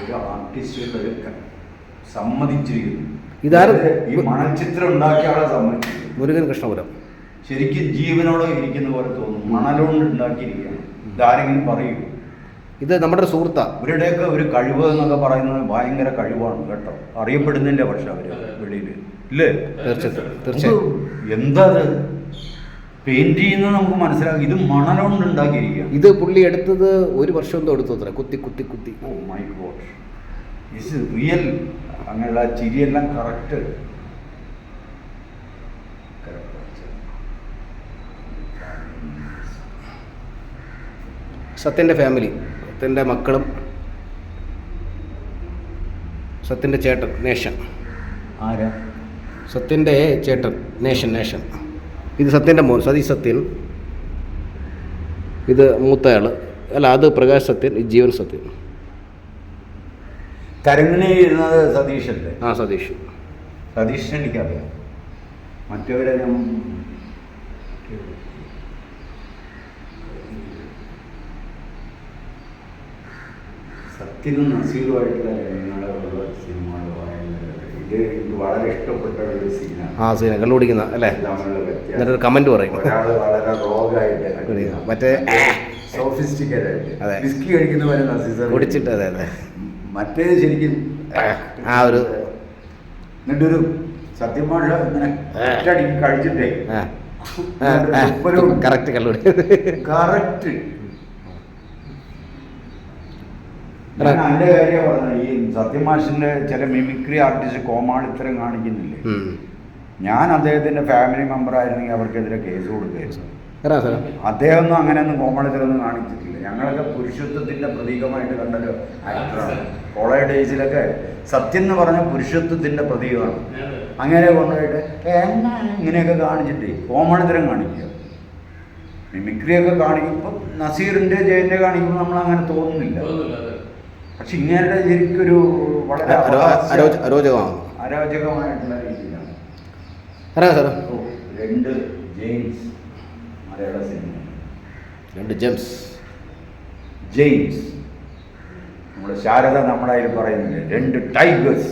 ഒരു ആർട്ടിസ്റ്റുകൾ സമ്മതിച്ചിരിക്കുന്നു. ഇതാരും ഈ മണൽചിത്രം ഉണ്ടാക്കിയ ആളെ സമ്മതിച്ചിരിക്കുന്നു. മുരുകൻ കൃഷ്ണപുരം ശരിക്കും ജീവനോടെ ഇരിക്കുന്ന പോലെ തോന്നുന്നു. മണലുകൊണ്ട് ഉണ്ടാക്കിയിരിക്കുകയാണ്. ഇതാരെങ്കിലും പറയൂ? ഇത് നമ്മുടെ ഒരു സുഹൃത്താ. ഇവരുടെയൊക്കെ ഒരു കഴിവ് എന്നൊക്കെ പറയുന്നത് ഭയങ്കര കഴിവാണ് കേട്ടോ. അറിയപ്പെടുന്നില്ല പക്ഷെ അവര് വെളിയിൽ ഇല്ലേ? തീർച്ചയായും. എന്താ പെയിന്റ് ചെയ്യുന്നത് നമുക്ക് മനസ്സിലാക്കി. ഇത് മണലുകൊണ്ട് ഉണ്ടാക്കിയിരിക്കുക. ഇത് പുള്ളി എടുത്തത് 1 വർഷം എന്തോ എടുത്തു അത്ര. കുത്തി. Oh my god, is real. അങ്ങനെയുള്ള ചിരിയെല്ലാം കറക്റ്റ്. സത്യൻ്റെ ഫാമിലി, സത്യൻ്റെ മക്കളും, സത്യൻ്റെ ചേട്ടൻ നേഷൻ. ആരാ? സത്യൻ്റെ ചേട്ടൻ നേഷൻ. ഇത് സത്യൻ്റെ മോൻ സതീഷ് സത്യൻ. ഇത് മൂത്തയാൾ, അല്ല അത് പ്രകാശ് സത്യൻ, ഇത് ജീവൻ സത്യൻ. കരങ്ങനെ ഇരുന്നത് സതീഷല്ലേ? ആ സതീഷ് എനിക്കറിയാം. മറ്റവരെ ഞാൻ സത്യനും നസീറുമായിട്ടുള്ള രംഗങ്ങളുള്ള സിനിമകൾ ഇത് എനിക്ക് വളരെ ഇഷ്ടപ്പെട്ട ഒരു സീനാണ്. ആ സീന കണ്ടുപിടിക്കുന്ന അല്ലേ? എന്നിട്ടൊരു കമൻറ്റ് പറയും. ഒരാൾ വളരെ റോഗായിട്ട് മറ്റേ സോഫിസ്റ്റിക്കേറ്റ് ആയിട്ട് അതെ വിസ്കി കഴിക്കുന്ന പോലെ നസീർ കുടിച്ചിട്ട്. അതെ മറ്റേത് ശരിക്കും ആ ഒരു എന്നിട്ടൊരു സത്യമാഷ ഇങ്ങനെ ഒറ്റയടിക്ക് കഴിച്ചിട്ടേ കറക്റ്റ് കണ്ടുപിടി. കറക്റ്റ്. ഞാൻ അതിൻ്റെ കാര്യം പറഞ്ഞത്, ഈ സത്യമാഷിന്റെ ചില മിമിക്രി ആർട്ടിസ്റ്റ് കോമാളിത്തരം കാണിക്കുന്നില്ലേ? ഞാൻ അദ്ദേഹത്തിന്റെ ഫാമിലി മെമ്പർ ആയിരുന്നെങ്കിൽ അവർക്കെതിരെ കേസ് കൊടുക്കുകയായിരുന്നു. അദ്ദേഹമൊന്നും അങ്ങനെയൊന്നും കോമാളിത്തരമൊന്നും കാണിച്ചിട്ടില്ല. ഞങ്ങളൊക്കെ പുരുഷത്വത്തിന്റെ പ്രതീകമായിട്ട് കണ്ടൊരു ആക്ടറാണ്. കോളേജ് ഡേയ്സിലൊക്കെ സത്യം എന്ന് പറഞ്ഞ പുരുഷത്വത്തിന്റെ പ്രതീകമാണ്. അങ്ങനെ കൊണ്ടുപോയിട്ട് ഇങ്ങനെയൊക്കെ കാണിച്ചിട്ട് കോമാളിത്തരം കാണിക്കുക. മിമിക്രിയൊക്കെ കാണിക്കുമ്പോൾ നസീറിന്റെ ജയന്റെ കാണിക്കുമ്പോൾ നമ്മൾ അങ്ങനെ തോന്നുന്നില്ല. പക്ഷെ ഇങ്ങനെ ശരിക്കൊരു വളരെ അരോചകമായിട്ടുള്ള രീതിയിലാണ്. 2 ജെയിംസ് മലയാള സിനിമ. 2 ജെയിംസ് നമ്മുടെ ശാരദ നമ്മുടെ അതിൽ പറയുന്നില്ലേ, 2 ടൈഗേഴ്സ്.